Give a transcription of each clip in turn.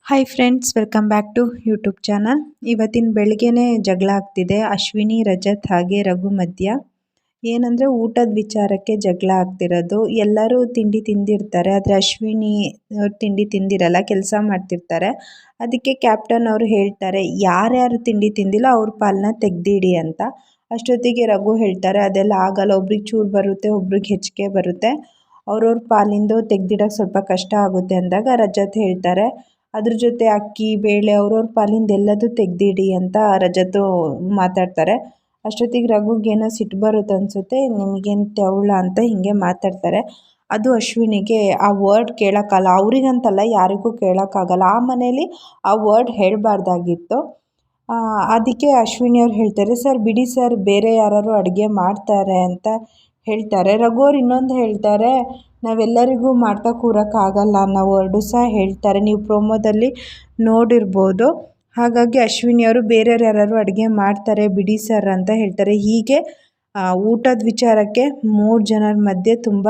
Hi friends, welcome back to YouTube channel. ಇವತ್ತಿನ ಬೆಳಗ್ಗೆನೇ ಜಗಳ ಆಗ್ತಿದೆ ಅಶ್ವಿನಿ, ರಜತ್ ಹಾಗೆ ರಘು ಮಧ್ಯ. ಏನಂದರೆ ಊಟದ ವಿಚಾರಕ್ಕೆ ಜಗಳ ಆಗ್ತಿರೋದು. ಎಲ್ಲರೂ ತಿಂಡಿ ತಿಂದಿರ್ತಾರೆ, ಆದರೆ ಅಶ್ವಿನಿ ತಿಂಡಿ ತಿಂದಿರಲ್ಲ, ಕೆಲಸ ಮಾಡ್ತಿರ್ತಾರೆ. ಅದಕ್ಕೆ ಕ್ಯಾಪ್ಟನ್ ಅವರು ಹೇಳ್ತಾರೆ, ಯಾರ್ಯಾರು ತಿಂಡಿ ತಿಂದಿಲ್ಲ ಅವ್ರ ಪಾಲನ್ನ ತೆಗ್ದಿಡಿ ಅಂತ. ಅಷ್ಟೊತ್ತಿಗೆ ರಘು ಹೇಳ್ತಾರೆ, ಅದೆಲ್ಲ ಆಗಲ್ಲ, ಒಬ್ರಿಗೆ ಚೂರು ಬರುತ್ತೆ, ಒಬ್ರಿಗೆ ಹೆಚ್ಚಿಗೆ ಬರುತ್ತೆ, ಅವ್ರವ್ರ ಪಾಲಿಂದು ತೆಗ್ದಿಡೋಕ್ಕೆ ಸ್ವಲ್ಪ ಕಷ್ಟ ಆಗುತ್ತೆ ಅಂದಾಗ ರಜತ್ ಹೇಳ್ತಾರೆ, ಅದ್ರ ಜೊತೆ ಅಕ್ಕಿ ಬೇಳೆ ಅವ್ರವ್ರ ಪಾಲಿಂದ ಎಲ್ಲದೂ ತೆಗ್ದಿಡಿ ಅಂತ ರಜತು ಮಾತಾಡ್ತಾರೆ. ಅಷ್ಟೊತ್ತಿಗೆ ರಘುಗೇನೋ ಸಿಟ್ಟು ಬರುತ್ತೆ ಅನಿಸುತ್ತೆ, ನಿಮಗೇನು ತೆವಳ ಅಂತ ಹೀಗೆ ಮಾತಾಡ್ತಾರೆ. ಅದು ಅಶ್ವಿನಿಗೆ ಆ ವರ್ಡ್ ಕೇಳೋಕ್ಕಲ್ಲ, ಅವರಿಗಂತಲ್ಲ ಯಾರಿಗೂ ಕೇಳೋಕ್ಕಾಗಲ್ಲ. ಆ ಮನೇಲಿ ಆ ವರ್ಡ್ ಹೇಳಬಾರ್ದಾಗಿತ್ತು. ಅದಕ್ಕೆ ಅಶ್ವಿನಿಯವ್ರು ಹೇಳ್ತಾರೆ, ಸರ್ ಬಿಡಿ ಸರ್, ಬೇರೆ ಯಾರು ಅಡುಗೆ ಮಾಡ್ತಾರೆ ಅಂತ ಹೇಳ್ತಾರೆ. ರಘು ಅವ್ರು ಇನ್ನೊಂದು ಹೇಳ್ತಾರೆ, ನಾವೆಲ್ಲರಿಗೂ ಮಾಡ್ತಾ ಕೂರೋಕ್ಕಾಗಲ್ಲ ಅನ್ನೋ ವರ್ಡು ಸಹ ಹೇಳ್ತಾರೆ. ನೀವು ಪ್ರೋಮೋದಲ್ಲಿ ನೋಡಿರ್ಬೋದು. ಹಾಗಾಗಿ ಅಶ್ವಿನಿಯವರು ಬೇರೆಯವ್ರು ಯಾರು ಅಡುಗೆ ಮಾಡ್ತಾರೆ ಬಿಡಿ ಸರ್ ಅಂತ ಹೇಳ್ತಾರೆ. ಹೀಗೆ ಊಟದ ವಿಚಾರಕ್ಕೆ 3 ಜನರ ಮಧ್ಯೆ ತುಂಬ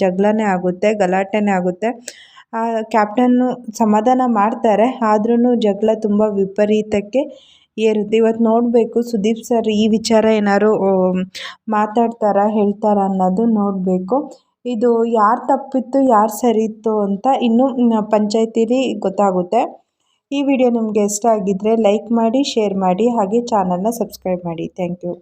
ಜಗಳನೇ ಆಗುತ್ತೆ, ಗಲಾಟೆನೇ ಆಗುತ್ತೆ. ಕ್ಯಾಪ್ಟನ್ನು ಸಮಾಧಾನ ಮಾಡ್ತಾರೆ, ಆದ್ರೂ ಜಗಳ ತುಂಬ ವಿಪರೀತಕ್ಕೆ ಏರುತ್ತೆ. ಇವತ್ತು ನೋಡಬೇಕು ಸುದೀಪ್ ಸರ್ ಈ ವಿಚಾರ ಏನಾದ್ರು ಮಾತಾಡ್ತಾರಾ, ಹೇಳ್ತಾರಾ ಅನ್ನೋದು ನೋಡಬೇಕು. ಇದು ಯಾರು ತಪ್ಪಿತ್ತು ಯಾರು ಸರಿ ಇತ್ತು ಅಂತ ಇನ್ನೂ ಪಂಚಾಯತಿಲಿ ಗೊತ್ತಾಗುತ್ತೆ. ಈ ವಿಡಿಯೋ ನಿಮಗೆ ಇಷ್ಟ ಆಗಿದ್ದರೆ ಲೈಕ್ ಮಾಡಿ, ಶೇರ್ ಮಾಡಿ, ಹಾಗೆ ಚಾನಲ್ನ ಸಬ್ಸ್ಕ್ರೈಬ್ ಮಾಡಿ. Thank you.